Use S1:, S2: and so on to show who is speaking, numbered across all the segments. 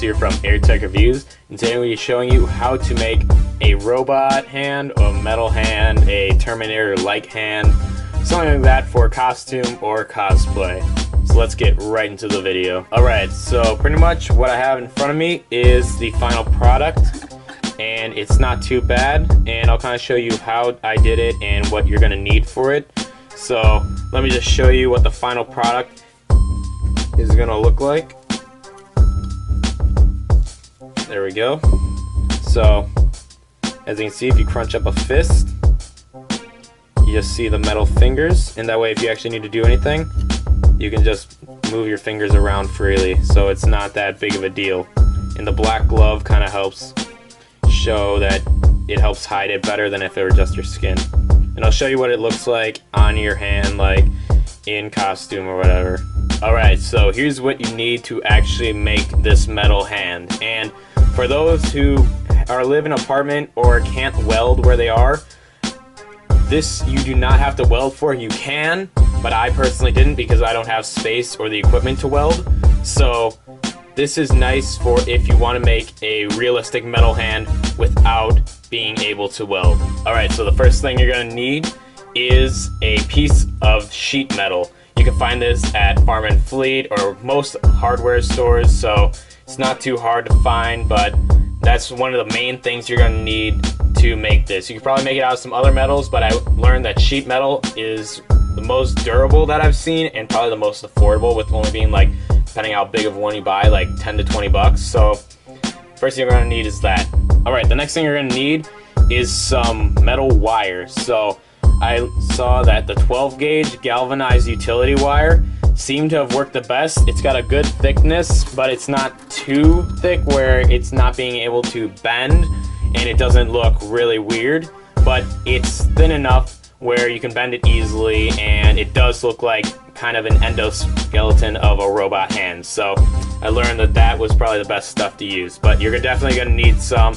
S1: here from AirTech Reviews, and today we'll be showing you how to make a robot hand, a metal hand, a Terminator-like hand, something like that for costume or cosplay. So let's get right into the video. Alright, so pretty much what I have in front of me is the final product, and it's not too bad, and I'll kind of show you how I did it and what you're going to need for it. So let me just show you what the final product is going to look like. There we go. So as you can see, if you crunch up a fist, you just see the metal fingers, and that way if you actually need to do anything, you can just move your fingers around freely, so it's not that big of a deal. And the black glove kind of helps show that it helps hide it better than if it were just your skin. And I'll show you what it looks like on your hand, like in costume or whatever. Alright, so here's what you need to actually make this metal hand. And for those who live in an apartment or can't weld where they are, this you do not have to weld for. You can, but I personally didn't because I don't have space or the equipment to weld. So this is nice for if you want to make a realistic metal hand without being able to weld. Alright, so the first thing you're going to need is a piece of sheet metal. You can find this at Farm and Fleet or most hardware stores, so it's not too hard to find, but that's one of the main things you're going to need to make this. You can probably make it out of some other metals, but I learned that sheet metal is the most durable that I've seen and probably the most affordable, with only being like, depending how big of one you buy, like 10 to 20 bucks. So first thing you're going to need is that. Alright, the next thing you're going to need is some metal wire. So I saw that the 12 gauge galvanized utility wire seemed to have worked the best. It's got a good thickness, but it's not too thick where it's not being able to bend and it doesn't look really weird, but it's thin enough where you can bend it easily, and it does look like kind of an endoskeleton of a robot hand. So I learned that that was probably the best stuff to use, but you're definitely going to need some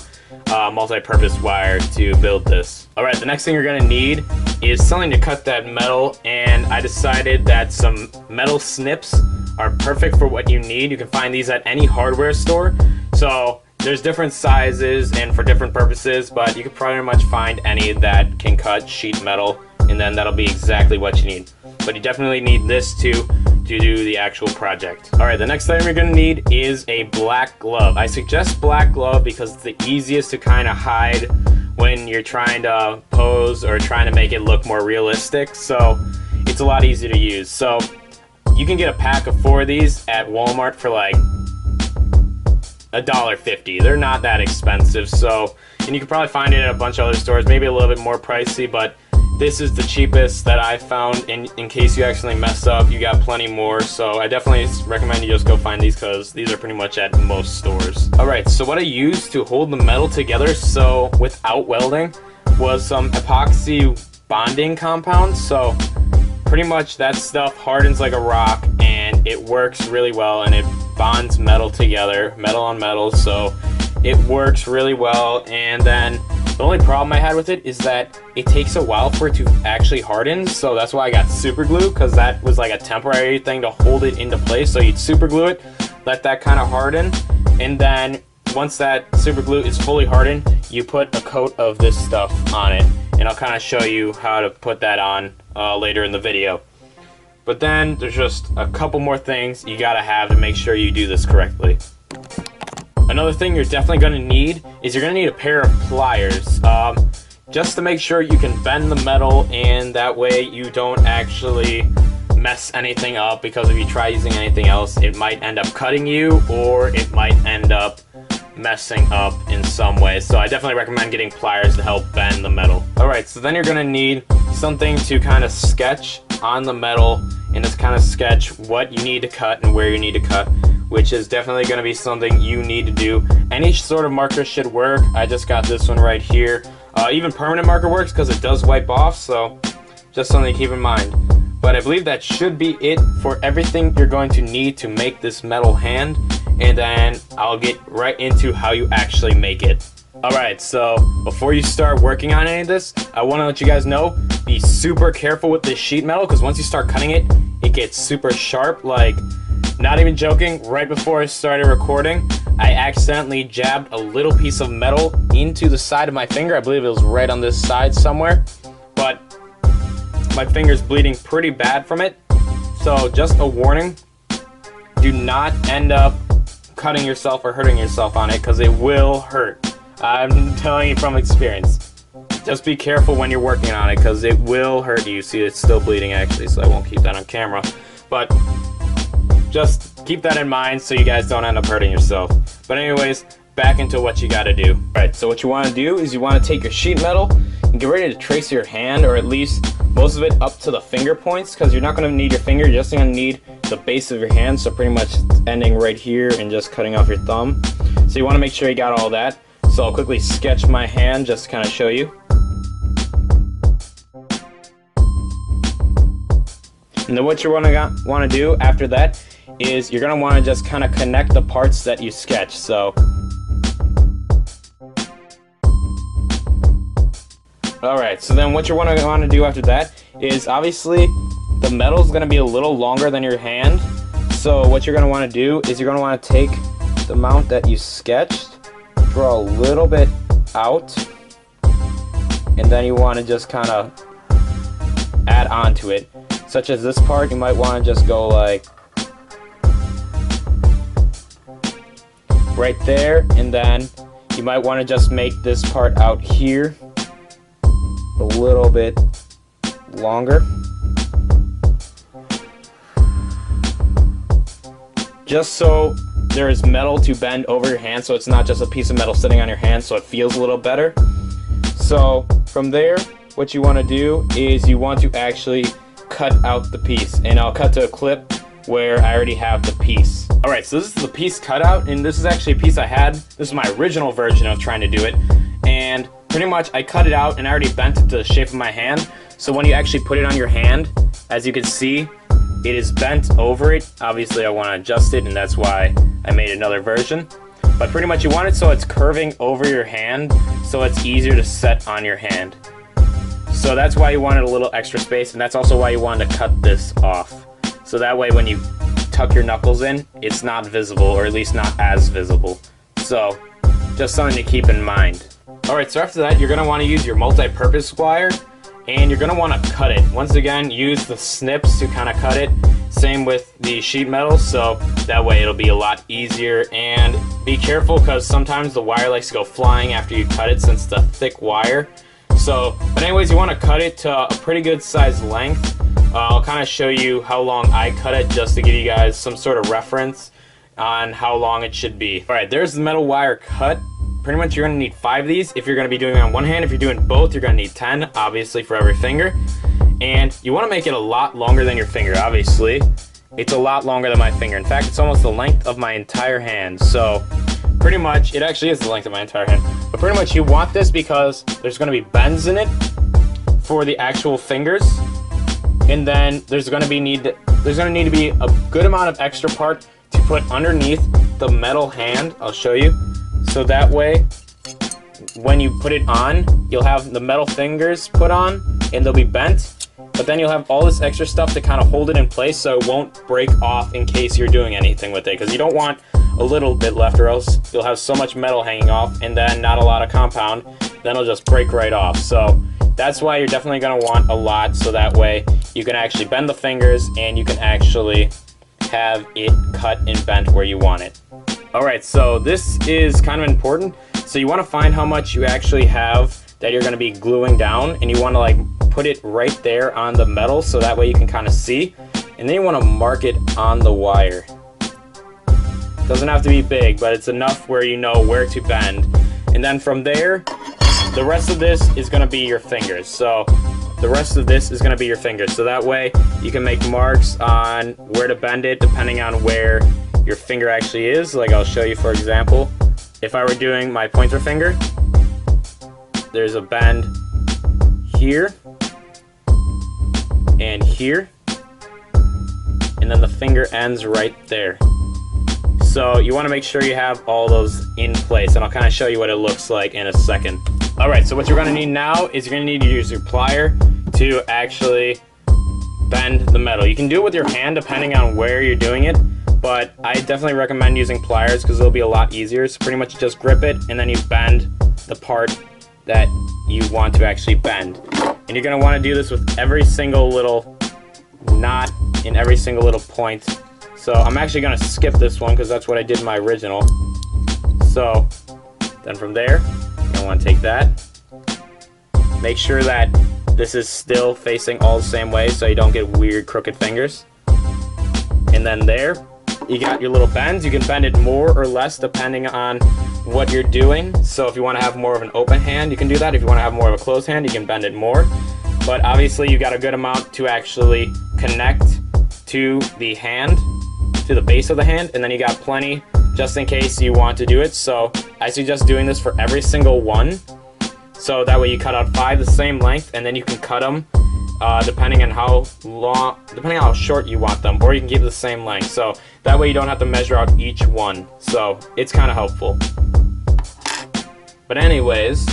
S1: multi-purpose wire to build this. Alright, the next thing you're going to need is something to cut that metal, and I decided that some metal snips are perfect for what you need. You can find these at any hardware store. So there's different sizes and for different purposes, but you can pretty much find any that can cut sheet metal, and then that'll be exactly what you need. But you definitely need this too to do the actual project. Alright, the next item you're going to need is a black glove. I suggest black glove because it's the easiest to kind of hide when you're trying to pose or trying to make it look more realistic, so it's a lot easier to use. So you can get a pack of 4 of these at Walmart for like $1.50. They're not that expensive, so, and you can probably find it at a bunch of other stores, maybe a little bit more pricey, but this is the cheapest that I found. In case you actually mess up, you got plenty more, so I definitely recommend you just go find these because these are pretty much at most stores. Alright, so what I used to hold the metal together, so without welding, was some epoxy bonding compound. So pretty much that stuff hardens like a rock and it works really well, and it bonds metal together, metal on metal, so it works really well. And then the only problem I had with it is that it takes a while for it to actually harden, so that's why I got super glue, because that was like a temporary thing to hold it into place. So you'd super glue it, let that kind of harden, and then once that super glue is fully hardened, you put a coat of this stuff on it, and I'll kind of show you how to put that on later in the video. But then there's just a couple more things you gotta have to make sure you do this correctly. Another thing you're definitely going to need is you're going to need a pair of pliers, just to make sure you can bend the metal, and that way you don't actually mess anything up, because if you try using anything else, it might end up cutting you or it might end up messing up in some way. So I definitely recommend getting pliers to help bend the metal. Alright, so then you're going to need something to kind of sketch on the metal, and just kind of sketch what you need to cut and where you need to cut, which is definitely going to be something you need to do. Any sort of marker should work. I just got this one right here. Even permanent marker works because it does wipe off, so just something to keep in mind. But I believe that should be it for everything you're going to need to make this metal hand, and then I'll get right into how you actually make it. Alright, so before you start working on any of this, I want to let you guys know, be super careful with this sheet metal, because once you start cutting it, it gets super sharp. Like, not even joking, right before I started recording, I accidentally jabbed a little piece of metal into the side of my finger. I believe it was right on this side somewhere, but my finger's bleeding pretty bad from it. So just a warning, do not end up cutting yourself or hurting yourself on it, because it will hurt. I'm telling you from experience. Just be careful when you're working on it, because it will hurt you. See, it's still bleeding actually, so I won't keep that on camera. But just keep that in mind so you guys don't end up hurting yourself. But anyways, back into what you gotta do. Alright, so what you wanna do is you wanna take your sheet metal and get ready to trace your hand, or at least most of it up to the finger points, because you're not gonna need your finger, you're just gonna need the base of your hand, so pretty much ending right here and just cutting off your thumb. So you wanna make sure you got all that. So I'll quickly sketch my hand just to kind of show you. And then what you're gonna want to do after that is you're gonna want to just kind of connect the parts that you sketch. So, alright, so then what you're gonna want to do after that is, obviously the metal's gonna be a little longer than your hand. So what you're gonna want to do is you're gonna want to take the amount that you sketched, draw a little bit out, and then you want to just kind of add on to it. Such as this part, you might want to just go like right there, and then you might want to just make this part out here a little bit longer, just so there is metal to bend over your hand, so it's not just a piece of metal sitting on your hand, so it feels a little better. So from there, what you want to do is you want to actually cut out the piece, and I'll cut to a clip where I already have the piece. Alright, so this is the piece cut out, and this is actually a piece I had. This is my original version of trying to do it, and pretty much I cut it out and I already bent it to the shape of my hand. So when you actually put it on your hand, as you can see, it is bent over it. Obviously I want to adjust it, and that's why I made another version. But pretty much you want it so it's curving over your hand, so it's easier to set on your hand. So that's why you wanted a little extra space, and that's also why you wanted to cut this off. So that way when you tuck your knuckles in, it's not visible, or at least not as visible. So just something to keep in mind. Alright, so after that you're going to want to use your multi-purpose wire, and you're going to want to cut it. Once again, use the snips to kind of cut it. Same with the sheet metal, so that way it'll be a lot easier. And be careful, because sometimes the wire likes to go flying after you cut it, since it's a thick wire. So, but anyways, you want to cut it to a pretty good size length. I'll kind of show you how long I cut it, just to give you guys some sort of reference on how long it should be. Alright, there's the metal wire cut. Pretty much you're going to need 5 of these if you're going to be doing it on one hand. If you're doing both, you're going to need 10, obviously, for every finger. And you want to make it a lot longer than your finger, obviously. It's a lot longer than my finger. In fact, it's almost the length of my entire hand. So pretty much, it actually is the length of my entire hand. But pretty much you want this because there's going to be bends in it for the actual fingers. And then there's going to need to be a good amount of extra part to put underneath the metal hand. I'll show you. So that way, when you put it on, you'll have the metal fingers put on, and they'll be bent. But then you'll have all this extra stuff to kind of hold it in place, so it won't break off in case you're doing anything with it. Because you don't want a little bit left, or else you'll have so much metal hanging off, and then not a lot of compound. Then it'll just break right off. So that's why you're definitely going to want a lot, so that way you can actually bend the fingers, and you can actually have it cut and bent where you want it. Alright, so this is kind of important. So you want to find how much you actually have that you're going to be gluing down, and you want to like put it right there on the metal, so that way you can kind of see. And then you want to mark it on the wire. Doesn't have to be big, but it's enough where you know where to bend. And then from there, the rest of this is going to be your fingers. So the rest of this is going to be your fingers. So that way you can make marks on where to bend it depending on where your finger actually is. Like I'll show you, for example, if I were doing my pointer finger, there's a bend here and here, and then the finger ends right there. So you want to make sure you have all those in place, and I'll kind of show you what it looks like in a second. Alright, so what you're going to need now is you're going to need to use your plier to actually bend the metal. You can do it with your hand depending on where you're doing it, but I definitely recommend using pliers because it'll be a lot easier. So pretty much just grip it and then you bend the part that you want to actually bend. And you're going to want to do this with every single little knot in every single little point. So I'm actually going to skip this one because that's what I did in my original. So then from there, you're going to want to take that. Make sure that this is still facing all the same way so you don't get weird crooked fingers. And then there, you got your little bends. You can bend it more or less depending on what you're doing. So if you want to have more of an open hand, you can do that. If you want to have more of a closed hand, you can bend it more. But obviously you got a good amount to actually connect to the hand, to the base of the hand, and then you got plenty just in case you want to do it. So I suggest doing this for every single one. So that way you cut out 5 the same length, and then you can cut them depending on how long, depending on how short you want them, or you can keep the same length. So that way you don't have to measure out each one. So it's kind of helpful. But anyways,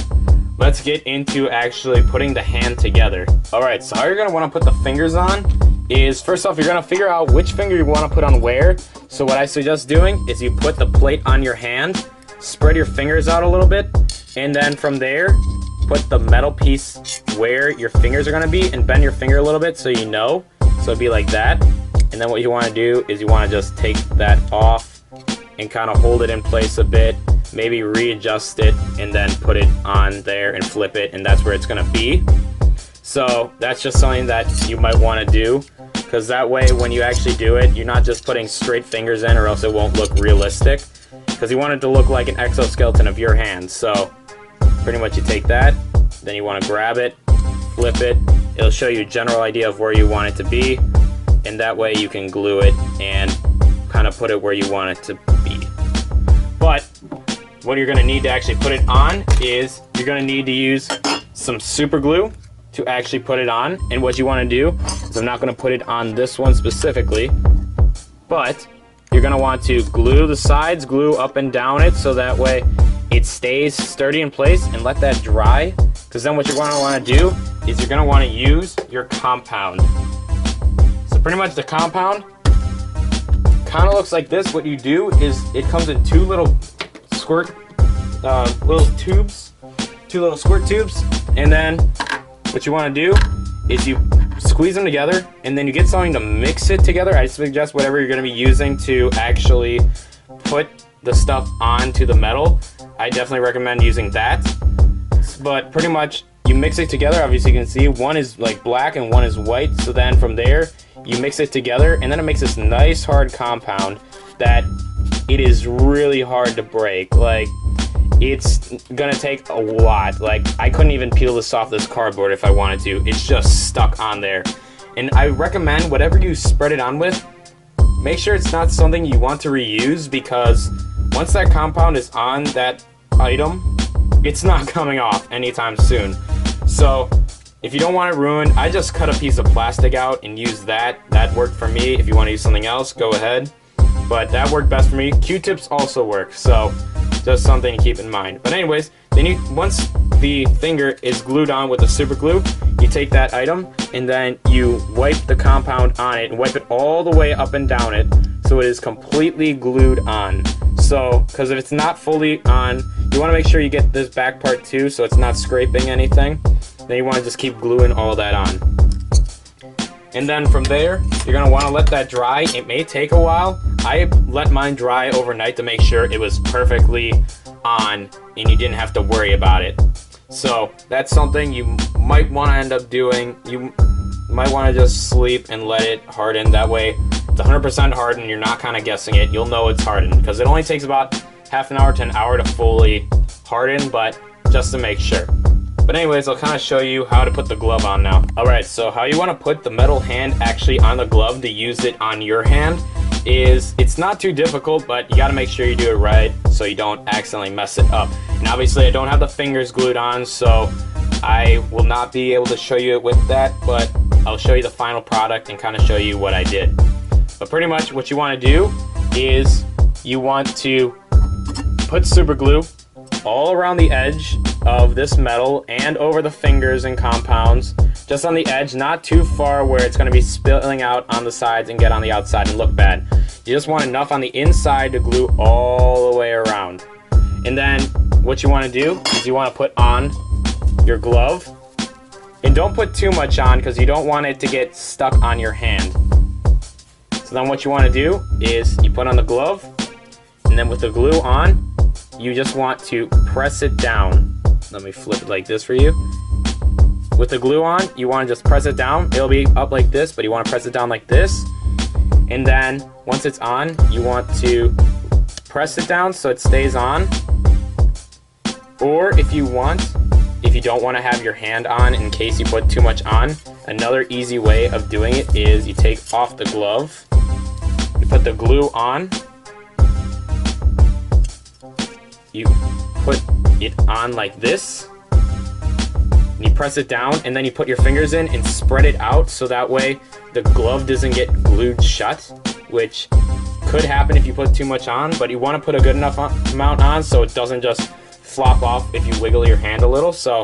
S1: let's get into actually putting the hand together. Alright, so how you're going to want to put the fingers on is, first off, you're going to figure out which finger you want to put on where. So what I suggest doing is you put the plate on your hand, spread your fingers out a little bit, and then from there, put the metal piece where your fingers are going to be and bend your finger a little bit so you know. So it'd be like that. And then what you want to do is you want to just take that off and kind of hold it in place a bit, maybe readjust it, and then put it on there and flip it, and that's where it's going to be. So that's just something that you might want to do, because that way when you actually do it, you're not just putting straight fingers in, or else it won't look realistic, because you want it to look like an exoskeleton of your hand. So pretty much you take that, then you want to grab it, flip it, it'll show you a general idea of where you want it to be, and that way you can glue it and kind of put it where you want it to be. But what you're going to need to actually put it on is you're going to need to use some super glue to actually put it on. And what you want to do is, I'm not going to put it on this one specifically, but you're going to want to glue the sides, glue up and down it, so that way it stays sturdy in place, and let that dry. Because then what you're going to want to do is you're going to want to use your compound. So pretty much the compound kind of looks like this. What you do is it comes in two little squirt little tubes, two little squirt tubes, and then what you want to do is you squeeze them together, and then you get something to mix it together. I suggest whatever you're going to be using to actually put the stuff onto the metal. I definitely recommend using that. But pretty much you mix it together. Obviously you can see one is like black and one is white. So then from there you mix it together, and then it makes this nice hard compound that it is really hard to break. Like, it's gonna take a lot. Like, I couldn't even peel this off this cardboard if I wanted to. It's just stuck on there. And I recommend whatever you spread it on with, make sure it's not something you want to reuse, because once that compound is on that item, it's not coming off anytime soon. So if you don't want it ruined, I just cut a piece of plastic out and use that. That worked for me. If you want to use something else, go ahead. But that worked best for me. Q-tips also work, so just something to keep in mind. But anyways, then once the finger is glued on with the super glue, you take that item and then you wipe the compound on it and wipe it all the way up and down it so it is completely glued on. So, because if it's not fully on, you want to make sure you get this back part too so it's not scraping anything. Then you want to just keep gluing all that on. And then from there, you're going to want to let that dry. It may take a while. I let mine dry overnight to make sure it was perfectly on and you didn't have to worry about it. So that's something you might want to end up doing. You might want to just sleep and let it harden. That way it's 100% hardened. You're not kind of guessing it. You'll know it's hardened, because it only takes about half an hour to an hour to fully harden, but just to make sure. But anyways, I'll kind of show you how to put the glove on now. Alright, so how you want to put the metal hand actually on the glove to use it on your hand is, it's not too difficult, but you got to make sure you do it right so you don't accidentally mess it up. And obviously I don't have the fingers glued on, so I will not be able to show you it with that, but I'll show you the final product and kind of show you what I did. But pretty much what you want to do is you want to put super glue all around the edge of this metal and over the fingers and compounds, just on the edge, not too far where it's going to be spilling out on the sides and get on the outside and look bad. You just want enough on the inside to glue all the way around. And then what you want to do is you want to put on your glove. And don't put too much on because you don't want it to get stuck on your hand. So then what you want to do is you put on the glove, and then with the glue on, you just want to press it down. Let me flip it like this for you. With the glue on, you want to just press it down. It'll be up like this, but you want to press it down like this. And then once it's on, you want to press it down so it stays on. Or if you don't want to have your hand on in case you put too much on, another easy way of doing it is you take off the glove, you put the glue on, you put it on like this, and you press it down, and then you put your fingers in and spread it out so that way the glove doesn't get glued shut, which could happen if you put too much on, but you want to put a good enough amount on so it doesn't just flop off if you wiggle your hand a little. So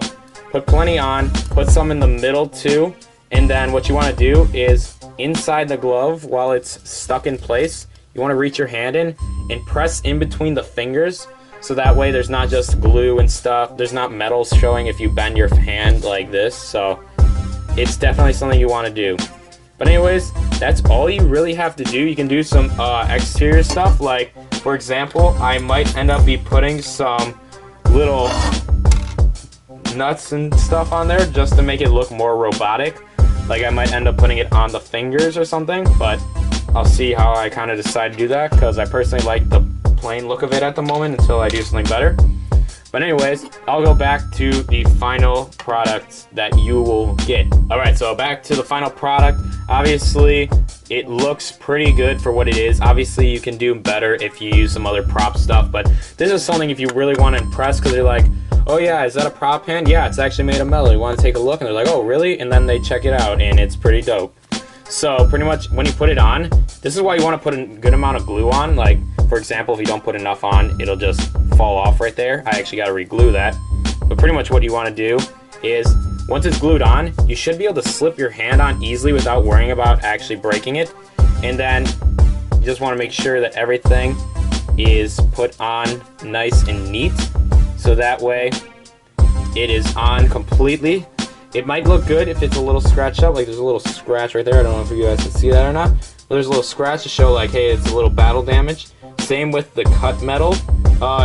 S1: put plenty on, put some in the middle too, and then what you want to do is inside the glove while it's stuck in place, you want to reach your hand in and press in between the fingers so that way there's not just glue and stuff, there's not metal showing if you bend your hand like this. So it's definitely something you want to do. But anyways, that's all you really have to do. You can do some exterior stuff, like for example, I might end up be putting some little nuts and stuff on there just to make it look more robotic. Like I might end up putting it on the fingers or something, but I'll see how I kind of decide to do that because I personally like the plain look of it at the moment until I do something better. But anyways, I'll go back to the final product that you will get. Alright, so back to the final product. Obviously, it looks pretty good for what it is. Obviously, you can do better if you use some other prop stuff, but this is something if you really want to impress because they're like, oh yeah, is that a prop hand? Yeah, it's actually made of metal. You want to take a look? And they're like, oh really? And then they check it out, and it's pretty dope. So pretty much when you put it on, this is why you want to put a good amount of glue on. Like, for example, if you don't put enough on, it'll just fall off right there. I actually got to re-glue that. But pretty much what you want to do is, once it's glued on, you should be able to slip your hand on easily without worrying about actually breaking it. And then you just want to make sure that everything is put on nice and neat. So that way it is on completely. It might look good if it's a little scratched up, like there's a little scratch right there. I don't know if you guys can see that or not. But there's a little scratch to show like, hey, it's a little battle damage. Same with the cut metal.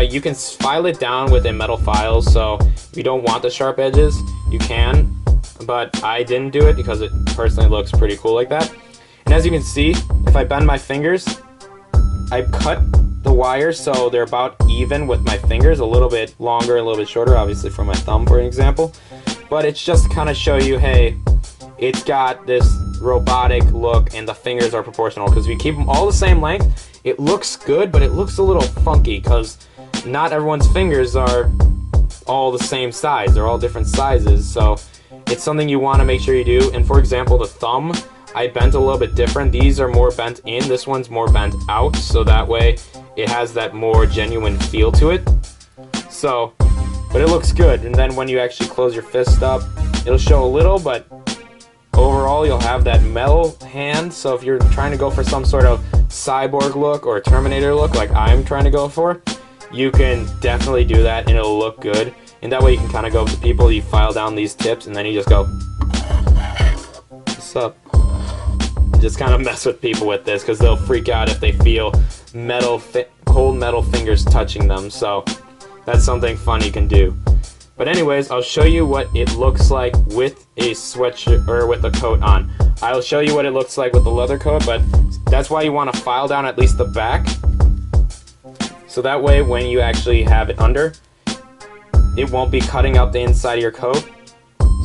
S1: You can file it down with a metal file, so if you don't want the sharp edges, you can. But I didn't do it because it personally looks pretty cool like that. And as you can see, if I bend my fingers, I cut the wires so they're about even with my fingers, a little bit longer, a little bit shorter, obviously from my thumb for an example. But it's just to kind of show you, hey, it's got this robotic look and the fingers are proportional, because if you keep them all the same length, it looks good, but it looks a little funky because not everyone's fingers are all the same size. They're all different sizes, so it's something you want to make sure you do. And for example, the thumb, I bent a little bit different. These are more bent in, this one's more bent out, so that way it has that more genuine feel to it. So, but it looks good. And then when you actually close your fist up, it'll show a little, but overall you'll have that metal hand. So if you're trying to go for some sort of cyborg look or Terminator look like I'm trying to go for, you can definitely do that and it'll look good. And that way you can kind of go up to people, you file down these tips, and then you just go, what's up? Just kind of mess with people with this because they'll freak out if they feel cold metal fingers touching them. So that's something fun you can do. But anyways, I'll show you what it looks like with a sweatshirt or with a coat on. I'll show you what it looks like with the leather coat, but that's why you want to file down at least the back. So that way when you actually have it under, it won't be cutting up the inside of your coat.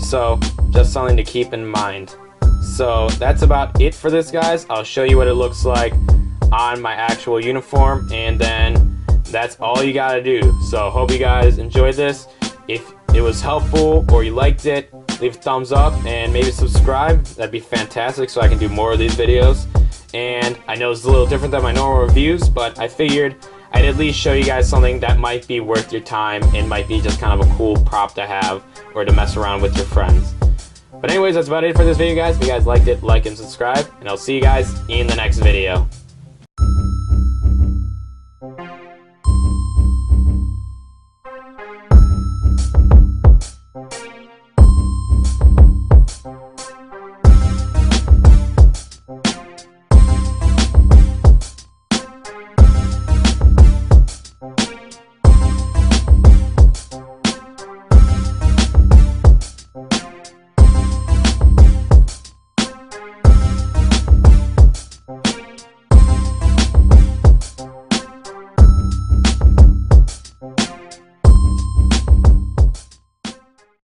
S1: So just something to keep in mind. So that's about it for this, guys. I'll show you what it looks like on my actual uniform, and then that's all you gotta do. So hope you guys enjoyed this. If it was helpful or you liked it, leave a thumbs up and maybe subscribe. That'd be fantastic so I can do more of these videos. And I know it's a little different than my normal reviews, but I figured I'd at least show you guys something that might be worth your time and might be just kind of a cool prop to have or to mess around with your friends. But anyways, that's about it for this video, guys. If you guys liked it, like and subscribe, and I'll see you guys in the next video.